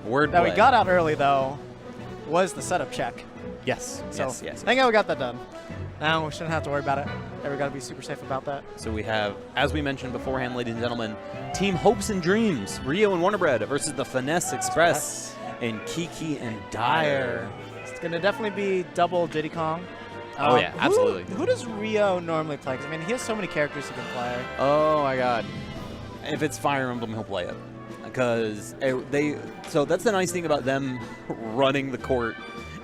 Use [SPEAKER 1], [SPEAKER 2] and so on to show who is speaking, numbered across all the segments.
[SPEAKER 1] Wordplay.
[SPEAKER 2] that we got out early, though, was the setup check.
[SPEAKER 1] Yes.
[SPEAKER 2] So,
[SPEAKER 1] yes.
[SPEAKER 2] thank God we got that done. Now we shouldn't have to worry about it. We got to be super safe about that.
[SPEAKER 1] So we have, as we mentioned beforehand, ladies and gentlemen, Team Hopes and Dreams, Rio and WonderBread versus the Finesse Express and Kiki and Dyer.
[SPEAKER 2] It's going to definitely be double Diddy Kong.
[SPEAKER 1] Oh, yeah, absolutely.
[SPEAKER 2] Who does Rio normally play? 'Cause, I mean, he has so many characters he can play.
[SPEAKER 1] Oh, my God. If it's Fire Emblem, he'll play it. Because so that's the nice thing about them running the court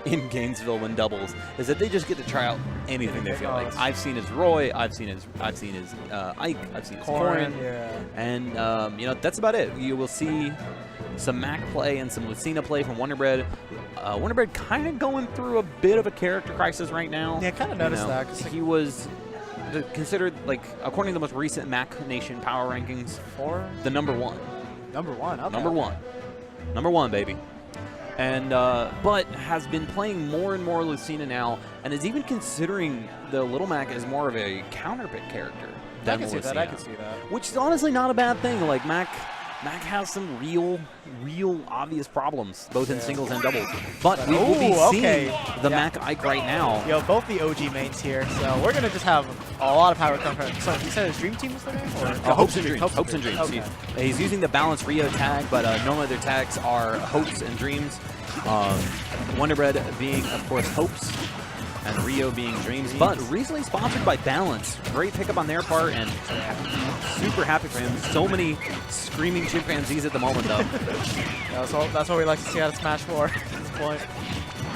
[SPEAKER 1] in Gainesville when doubles, is that they just get to try out anything they feel like. I've seen his Roy, I've seen his Ike, I've seen his Corrin, and that's about it. You will see some Mac play and some Lucina play from WonderBread. WonderBread kind of going through a bit of a character crisis right now.
[SPEAKER 2] Yeah, I kind of noticed that. 'Cause
[SPEAKER 1] he was considered, like, according to the most recent Mac Nation power rankings, the number one.
[SPEAKER 2] Number one, okay.
[SPEAKER 1] Number one, baby. And but has been playing more and more Lucina now, and is even considering the Little Mac as more of a counterpick character than
[SPEAKER 2] I can
[SPEAKER 1] Lucina.
[SPEAKER 2] see that. I can see that.
[SPEAKER 1] Which is honestly not a bad thing. Like Mac has some real obvious problems, both in singles and doubles. But we will be seeing the Mac Ike right now.
[SPEAKER 2] Yo, both the OG mains here, so we're gonna just have a lot of power come from. So you said his Dream Team is the name, or
[SPEAKER 1] Hopes and Dreams. Hopes and Dreams.
[SPEAKER 2] Okay.
[SPEAKER 1] He's using the balanced Rio tag, but normally their tags are Hopes and Dreams. WonderBread being, of course, Hopes, and Rio being Dreams, but recently sponsored by Balance. Great pickup on their part, and super happy for him. So many screaming chimpanzees at the moment, though.
[SPEAKER 2] That's what we like to see out of Smash 4 at this point.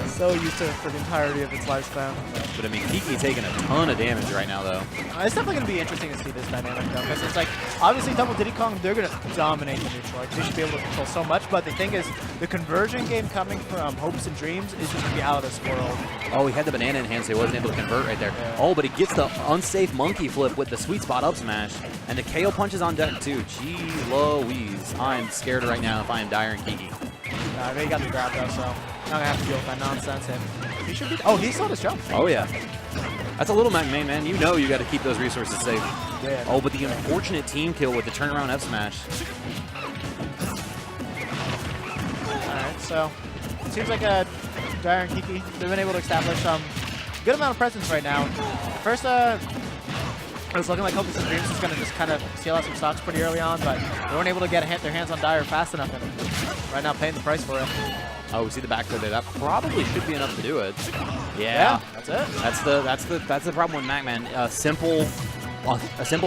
[SPEAKER 2] So used to it for the entirety of its lifespan.
[SPEAKER 1] But I mean, Kiki taking a ton of damage right now, though.
[SPEAKER 2] It's definitely going to be interesting to see this dynamic, though, because it's like, obviously, double Diddy Kong, they're going to dominate the neutral. Like, they should be able to control so much, but the thing is, the conversion game coming from Hopes and Dreams is just going to be out of this world.
[SPEAKER 1] Oh, he had the banana in hand, so he wasn't able to convert right there. Yeah. Oh, but he gets the unsafe monkey flip with the sweet spot up smash, and the KO punches on deck, too. Gee Louise. I'm scared right now if I am Dyer and Kiki.
[SPEAKER 2] I mean, he got the grab, though, so not going to have to deal with that nonsense. He should be. Oh, he saw this jump.
[SPEAKER 1] Oh, yeah. That's a Little Mac main, man. You know you got to keep those resources safe.
[SPEAKER 2] Yeah.
[SPEAKER 1] Oh, but the unfortunate team kill with the turnaround F smash.
[SPEAKER 2] All right, so it seems like Dyer and Kiki, they've been able to establish some good amount of presence right now. First, it was looking like Hopes and Dreams was going to just kind of steal out some stocks pretty early on, but they weren't able to get their hands on Dyer fast enough, and right now paying the price for it.
[SPEAKER 1] Oh, we see the back throw there. That probably should be enough to do it.
[SPEAKER 2] Yeah, that's it.
[SPEAKER 1] That's the problem with Mac-Man. A simple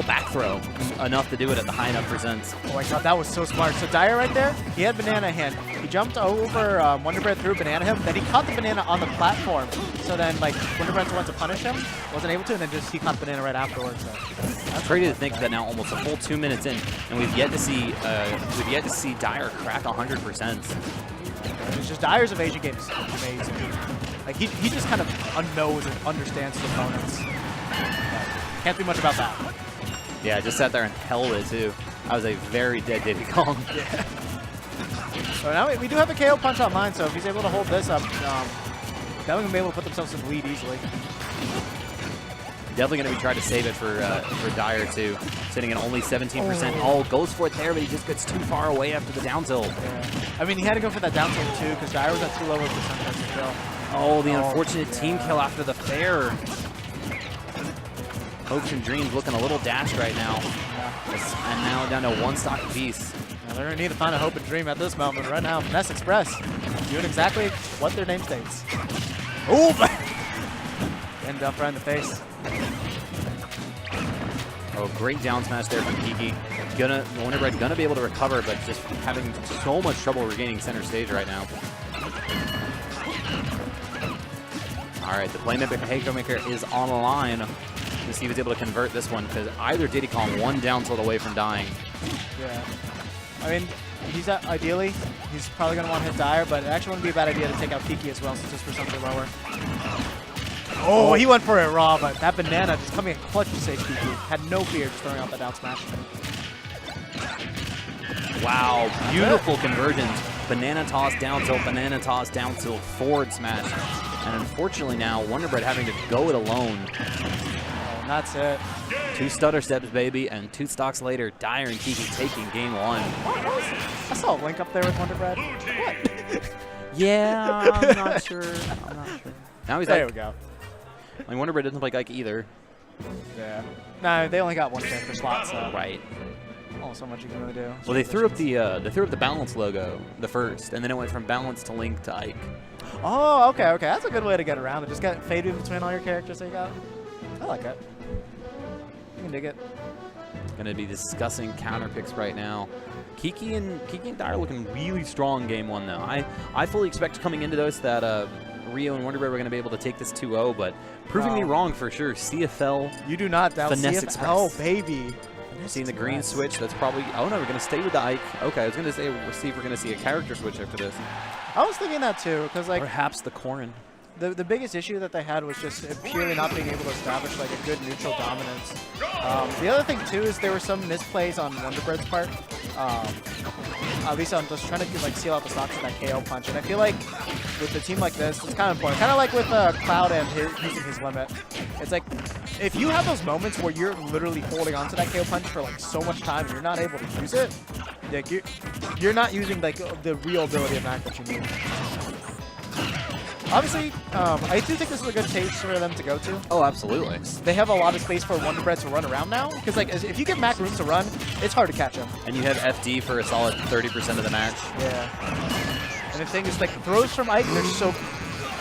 [SPEAKER 1] back throw enough to do it at the high enough percents.
[SPEAKER 2] Oh my God, that was so smart. So Dyer right there, he had banana hand. He jumped over WonderBread, threw banana him. Then he caught the banana on the platform. So then, like, WonderBread went to punish him, wasn't able to, and then just he caught the banana right afterwards. So
[SPEAKER 1] that's crazy to think that now, almost a full 2 minutes in, and we've yet to see Dyer crack 100%.
[SPEAKER 2] It's just Dyer's evasion game is amazing. Like he just kind of knows and understands his opponents. Can't do much about that.
[SPEAKER 1] Yeah, just sat there and held it too. That was a very dead Diddy Kong.
[SPEAKER 2] Yeah. So now we do have a KO punch online, so if he's able to hold this up, they're going to be able to put themselves in the lead easily.
[SPEAKER 1] Definitely going to be trying to save it for Dyer too. Sitting at only 17%. Oh, goes for it there, but he just gets too far away after the down tilt.
[SPEAKER 2] Yeah. I mean, he had to go for that down tilt too, because Dyer was at too low of a percentage to kill.
[SPEAKER 1] Oh, the unfortunate team kill after the fair. Hopes and Dreams looking a little dashed right now. Yeah. And now down to one stock apiece.
[SPEAKER 2] Now they're going to need to find a hope and dream at this moment right now. Finesse Express doing exactly what their name states. Ooh! And up right in the face.
[SPEAKER 1] Oh, great down smash there from Kiki. WonderBread gonna be able to recover, but just having so much trouble regaining center stage right now. All right, the playmaker Haymaker is on the line. Let's see if he's able to convert this one, because either Diddy Kong one down tilt away from dying.
[SPEAKER 2] Yeah. I mean, ideally, he's probably going to want to hit Dyer, but it actually wouldn't be a bad idea to take out Kiki as well, since it's for something lower. Oh, he went for it raw, but that banana just coming in clutch to save Kiki. Had no fear just throwing out that down smash.
[SPEAKER 1] Wow, beautiful conversions. Banana toss down tilt, forward smash. And unfortunately now, WonderBread having to go it alone.
[SPEAKER 2] Oh, and that's it.
[SPEAKER 1] 2 stutter steps, baby, and 2 stocks later, Dyer and Kiki taking game 1.
[SPEAKER 2] I saw a link up there with WonderBread. What?
[SPEAKER 1] Yeah, I'm not sure. Now he's
[SPEAKER 2] there
[SPEAKER 1] like,
[SPEAKER 2] we go.
[SPEAKER 1] like WonderBread doesn't play Ike either.
[SPEAKER 2] Yeah. No, they only got 1 character slot, so
[SPEAKER 1] Right.
[SPEAKER 2] oh, so much you can really do.
[SPEAKER 1] Well, they threw up the balance logo the first, and then it went from balance to Link to Ike.
[SPEAKER 2] Oh, okay, okay. That's a good way to get around it. Just get fade in between all your characters that you got. I like it. You can dig it.
[SPEAKER 1] Going to be discussing counter picks right now. Kiki and Dyer looking really strong game 1 though. I fully expect coming into this that Rio and WonderBread were going to be able to take this 2-0, but proving me wrong for sure. CFL.
[SPEAKER 2] You do not doubt
[SPEAKER 1] Finesse
[SPEAKER 2] CFL,
[SPEAKER 1] Express.
[SPEAKER 2] baby.
[SPEAKER 1] Seeing the green switch, that's probably. Oh no, we're going to stay with the Ike. Okay, I was going to say we'll see if we're going to see a character switch after this.
[SPEAKER 2] I was thinking that too, because like
[SPEAKER 1] Perhaps the Corrin.
[SPEAKER 2] the biggest issue that they had was just purely not being able to establish like a good neutral dominance. The other thing too is there were some misplays on WonderBread's part. At least I'm just trying to like seal out the stocks with that KO punch, and I feel like with a team like this, it's kind of important. Kind of like with Cloud and using his limit. It's like if you have those moments where you're literally holding onto that KO punch for like so much time and you're not able to use it, like you're not using like the real ability of Mac that you need. Obviously, I do think this is a good stage for them to go to.
[SPEAKER 1] Oh, absolutely.
[SPEAKER 2] They have a lot of space for WonderBread to run around now, because like if you give Mac room to run, it's hard to catch him.
[SPEAKER 1] And you have FD for a solid 30% of the match.
[SPEAKER 2] Yeah. And the thing is, like throws from Ike, they're so.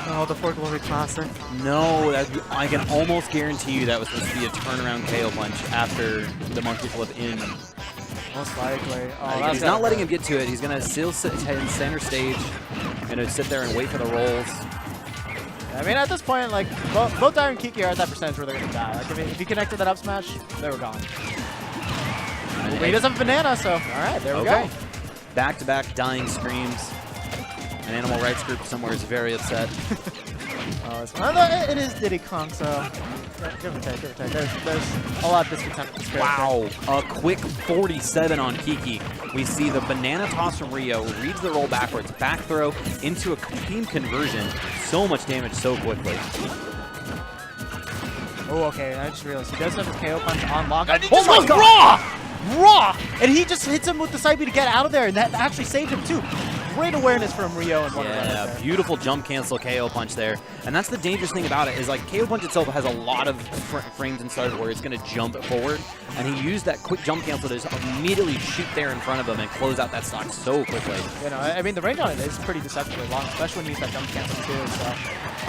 [SPEAKER 2] Oh, the 4 Glory Classic.
[SPEAKER 1] No, I can almost guarantee you that was supposed to be a turnaround KO punch after the monkey flip in.
[SPEAKER 2] Most likely. Oh,
[SPEAKER 1] he's not letting him get to it. He's going to still sit in center stage. Going to sit there and wait for the rolls.
[SPEAKER 2] I mean, at this point, like, both Dyer and Kiki are at that percentage where they're going to die. Like, if he connected that up smash, they were gone. But he doesn't have a banana, so, all right, there we go.
[SPEAKER 1] Back-to-back dying screams. An animal rights group somewhere is very upset.
[SPEAKER 2] It is Diddy Kong, so give or take, give or take. There's a lot of discontent with this character.
[SPEAKER 1] Wow, a quick 47 on Kiki. We see the banana toss from Rio, reads the roll backwards, back throw into a clean conversion. So much damage so quickly.
[SPEAKER 2] Oh, okay, I just realized he does have his KO punch on lock.
[SPEAKER 1] Oh my god!
[SPEAKER 2] Raw! And he just hits him with the side B to get out of there, and that actually saved him too. Great awareness from Rio and WonderBread.
[SPEAKER 1] Yeah, beautiful jump cancel KO punch there. And that's the dangerous thing about it is like KO punch itself has a lot of frames inside where it's going to jump forward. And he used that quick jump cancel to just immediately shoot there in front of him and close out that stock so quickly.
[SPEAKER 2] You know, I mean, the range on it is pretty deceptively long, especially when you use that jump cancel too. So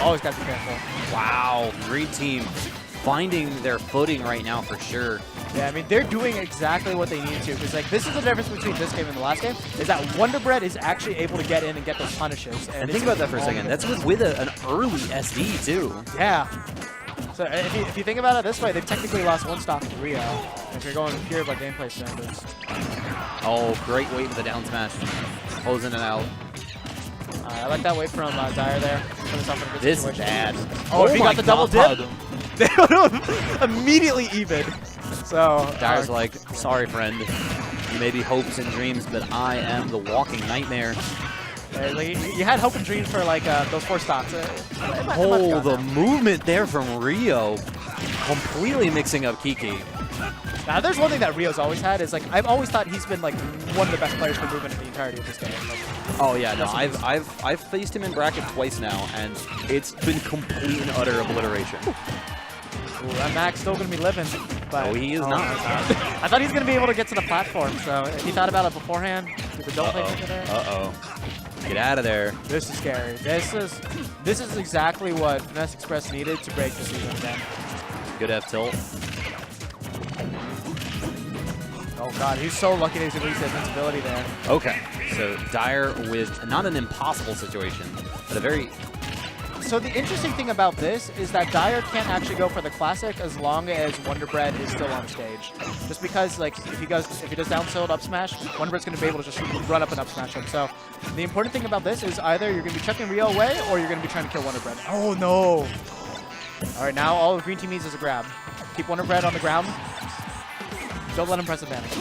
[SPEAKER 2] always got to be careful.
[SPEAKER 1] Wow, great team. Finding their footing right now for sure.
[SPEAKER 2] Yeah, I mean, they're doing exactly what they need to, because like this is the difference between this game and the last game, is that WonderBread is actually able to get in and get those punishes.
[SPEAKER 1] And think about that for a second. That's with an early SD too.
[SPEAKER 2] Yeah. So if you think about it this way, they've technically lost 1 stock to Rio, if you're going pure by gameplay standards.
[SPEAKER 1] Oh, great weight with the down smash. Closing it out.
[SPEAKER 2] I like that weight from Dyer there.
[SPEAKER 1] This is bad.
[SPEAKER 2] Oh, if he got the double dip, they would have immediately even. So
[SPEAKER 1] Dyer's like, sorry, friend. You may be hopes and dreams, but I am the walking nightmare.
[SPEAKER 2] You had hope and dreams for like those 4 stocks.
[SPEAKER 1] Oh, the movement there from Rio. Completely mixing up Kiki.
[SPEAKER 2] Now, there's one thing that Rio's always had is like I've always thought he's been like one of the best players for movement in the entirety of this game. Like,
[SPEAKER 1] oh yeah, no, I've faced him in bracket twice now, and it's been complete and utter obliteration.
[SPEAKER 2] Ooh, that Mac's still going to be living. But,
[SPEAKER 1] no, he is not.
[SPEAKER 2] I thought he was going to be able to get to the platform, so if he thought about it beforehand, did the double take there?
[SPEAKER 1] Get out of there.
[SPEAKER 2] This is scary. This is exactly what Finesse Express needed to break the season again.
[SPEAKER 1] Good F tilt.
[SPEAKER 2] Oh god, he's so lucky that he's released that invincibility there.
[SPEAKER 1] Okay, so Dyer with not an impossible situation, but a very...
[SPEAKER 2] So the interesting thing about this is that Dyer can't actually go for the classic as long as WonderBread is still on stage. Just because, like, if he does down tilt up smash, WonderBread's going to be able to just run up and up smash him. So the important thing about this is either you're going to be chucking Rio away or you're going to be trying to kill WonderBread. Oh no! All right, now all the green team needs is a grab. Keep WonderBread on the ground. Don't let him press advantage.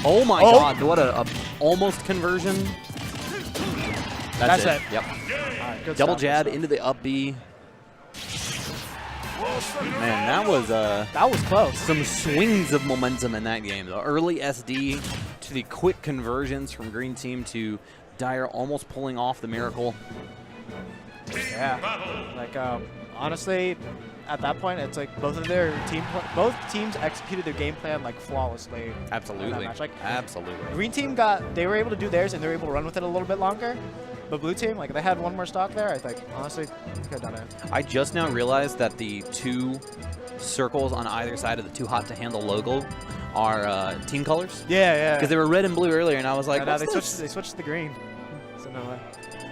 [SPEAKER 1] Oh my god! What a almost conversion. That's it. Yep.
[SPEAKER 2] Right,
[SPEAKER 1] Double jab into the up B. Man, that was
[SPEAKER 2] close.
[SPEAKER 1] some swings of momentum in that game. The early SD to the quick conversions from Green Team to Dire almost pulling off the miracle.
[SPEAKER 2] Yeah. Like, honestly, at that point, it's like both teams executed their game plan like flawlessly.
[SPEAKER 1] Absolutely.
[SPEAKER 2] Like,
[SPEAKER 1] absolutely.
[SPEAKER 2] Green Team they were able to do theirs and they were able to run with it a little bit longer. But Blue Team, like, if they had one more stock there, I think, honestly, could have done it.
[SPEAKER 1] I just now realized that the 2 circles on either side of the Too Hot to Handle logo are team colors.
[SPEAKER 2] Yeah.
[SPEAKER 1] Because they were red and blue earlier, and I was like,
[SPEAKER 2] yeah, they switched to the green. So no way.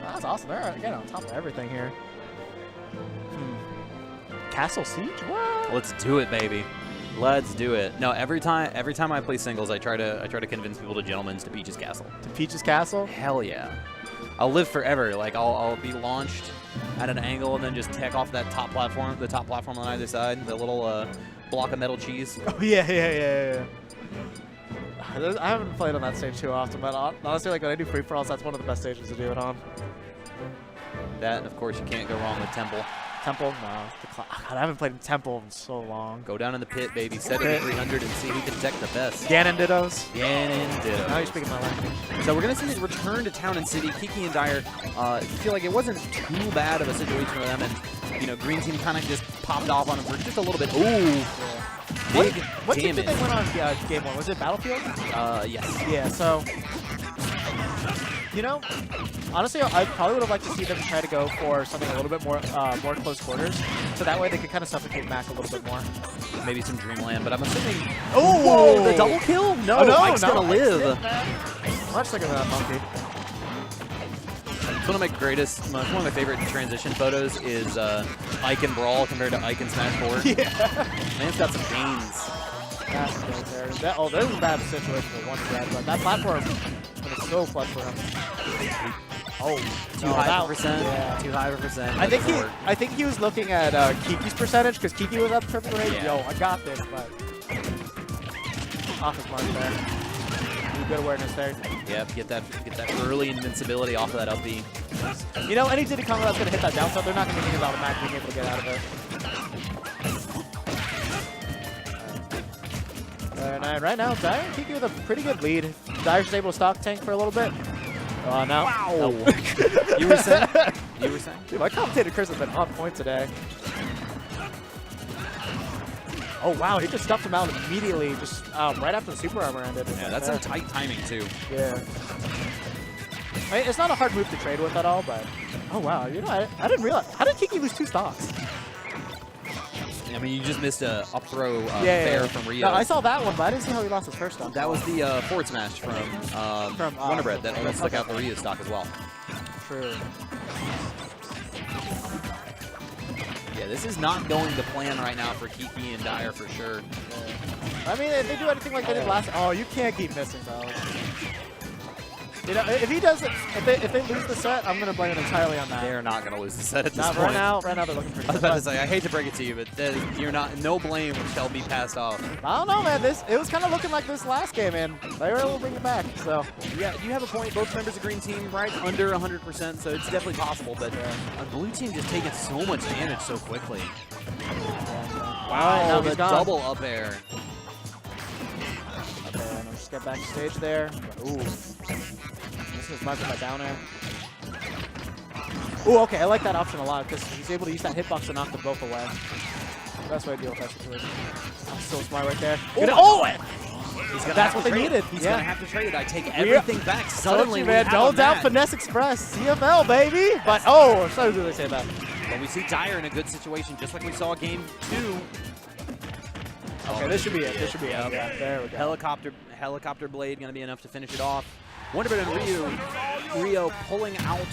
[SPEAKER 2] That's awesome. They're again on top of everything here. Castle Siege? What?
[SPEAKER 1] Let's do it, baby. Let's do it. No, every time I play singles, I try to convince people to Gentlemen's to Peach's Castle.
[SPEAKER 2] To Peach's Castle?
[SPEAKER 1] Hell yeah. I'll live forever. Like I'll be launched at an angle and then just tech off that top platform, the top platform on either side, the little block of metal cheese.
[SPEAKER 2] Oh yeah. I haven't played on that stage too often, but honestly, like when I do free for alls, that's one of the best stages to do it on.
[SPEAKER 1] That, and of course, you can't go wrong with Temple.
[SPEAKER 2] Temple? No. God, I haven't played Temple in so long.
[SPEAKER 1] Go down in the pit, baby. Set it at 300 and see who can tech the best.
[SPEAKER 2] Ganon Dittos.
[SPEAKER 1] Ganon Dittos.
[SPEAKER 2] Now you're speaking my language.
[SPEAKER 1] So we're going to see a return to Town and City. Kiki and Dire feel like it wasn't too bad of a situation for them. And, you know, Green Team kind of just popped off on them for just a little bit. Ooh.
[SPEAKER 2] Yeah.
[SPEAKER 1] Big
[SPEAKER 2] what team
[SPEAKER 1] damage.
[SPEAKER 2] did they win on game 1? Was it Battlefield?
[SPEAKER 1] Yes.
[SPEAKER 2] Yeah, so... You know, honestly, I probably would have liked to see them try to go for something a little bit more close quarters, so that way they could kind of suffocate Mac a little bit more.
[SPEAKER 1] Maybe some Dreamland, but I'm assuming...
[SPEAKER 2] Oh!
[SPEAKER 1] Whoa, the double kill? No,
[SPEAKER 2] oh, no
[SPEAKER 1] Mike's going to live.
[SPEAKER 2] Much like that monkey.
[SPEAKER 1] It's one of my favorite transition photos is Ike and Brawl compared to Ike and Smash 4.
[SPEAKER 2] Yeah.
[SPEAKER 1] Man's got some gains.
[SPEAKER 2] That's right there. This is a bad situation for WonderBread, but that platform is so clutch for him. Oh,
[SPEAKER 1] too high of a percent. Yeah. Too high of a percent.
[SPEAKER 2] I think he was looking at Kiki's percentage because Kiki was up triple rate.
[SPEAKER 1] Yeah.
[SPEAKER 2] Yo, I got this, but off his mark there. Good awareness there.
[SPEAKER 1] Yep, get that early invincibility off of that up B.
[SPEAKER 2] You know, any Diddy combo that's gonna hit that down throw, they're not gonna be thinking about a Mac being able to get out of it. And right now, Dire and Kiki with a pretty good lead. Dire's able to stock tank for a little bit. Now.
[SPEAKER 1] Wow.
[SPEAKER 2] No.
[SPEAKER 1] You were saying?
[SPEAKER 2] Dude, my commentator Chris has been on point today. Oh, wow. He just stuffed him out immediately, just right after the super armor ended.
[SPEAKER 1] Yeah, that's some tight timing, too.
[SPEAKER 2] Yeah. I mean, it's not a hard move to trade with at all, but... Oh, wow. You know, I didn't realize... How did Kiki lose 2 stocks?
[SPEAKER 1] I mean, you just missed a up throw fair from Rio.
[SPEAKER 2] No, I saw that one, but I didn't see how he lost his first stock.
[SPEAKER 1] That was the forward smash from WonderBread that stuck out the Rio stock as well.
[SPEAKER 2] True.
[SPEAKER 1] Yeah, this is not going to plan right now for Kiki and Dire for sure.
[SPEAKER 2] Yeah. I mean, if they do anything like they did last... Oh, you can't keep missing, though. You know, if he does it, if they lose the set, I'm gonna blame it entirely on that.
[SPEAKER 1] They're not gonna lose the set at this point.
[SPEAKER 2] Right now they're looking pretty good.
[SPEAKER 1] I was about to say, I hate to break it to you, but you're not. No blame shall be passed off.
[SPEAKER 2] I don't know, man. It was kind of looking like this last game, and they were able to bring it back. So
[SPEAKER 1] yeah, you have a point. Both members of Green Team right under 100%, so it's definitely possible. But Blue Team just taking so much damage so quickly. Wow, the double up air.
[SPEAKER 2] Okay, and I'll just get backstage there. Ooh. This is marked by down air. Ooh, okay, I like that option a lot because he's able to use that hitbox to knock them both away. Best way to deal with that situation. That's so smart right there. That's what they needed.
[SPEAKER 1] He's gonna have to trade it. I take everything back. Suddenly,
[SPEAKER 2] man, don't doubt Finesse Express, CFL, baby. But oh, so do they say that?
[SPEAKER 1] But we see Dire in a good situation, just like we saw game 2.
[SPEAKER 2] Okay, this should be it. This should be it. Yeah, there we go.
[SPEAKER 1] Helicopter blade gonna be enough to finish it off. WonderBread and Rio pulling out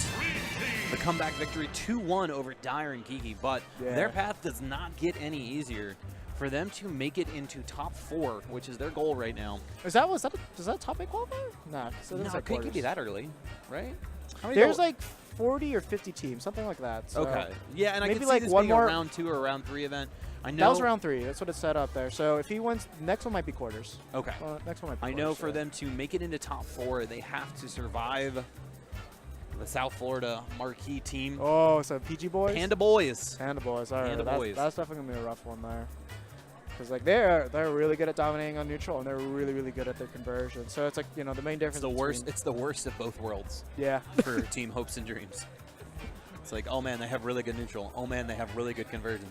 [SPEAKER 1] the comeback victory 2-1 over Dire and Kiki, but their path does not get any easier for them to make it into top 4, which is their goal right now.
[SPEAKER 2] Does that top 8 qualifier? Nah, so
[SPEAKER 1] no, it couldn't be that early, right?
[SPEAKER 2] There's like 40 or 50 teams, something like that. So
[SPEAKER 1] okay. Yeah, and I
[SPEAKER 2] maybe
[SPEAKER 1] can see
[SPEAKER 2] like
[SPEAKER 1] this
[SPEAKER 2] one
[SPEAKER 1] being
[SPEAKER 2] more
[SPEAKER 1] a round 2 or a round 3 event. I know
[SPEAKER 2] that was round 3. That's what it set up there. So if he wins, next one might be quarters.
[SPEAKER 1] Okay.
[SPEAKER 2] Next one might be
[SPEAKER 1] I know for them to make it into top 4, they have to survive the South Florida marquee team.
[SPEAKER 2] Oh, so PG boys.
[SPEAKER 1] Panda Boys.
[SPEAKER 2] Panda boys. All right,
[SPEAKER 1] Panda Boys.
[SPEAKER 2] that's definitely gonna be a rough one there. Because like they're really good at dominating on neutral, and they're really good at their conversion. So it's like, you know, the main difference.
[SPEAKER 1] It's the worst. It's the worst of both worlds.
[SPEAKER 2] Yeah.
[SPEAKER 1] For Team Hopes and Dreams. It's like, oh man, they have really good neutral. Oh man, they have really good conversions.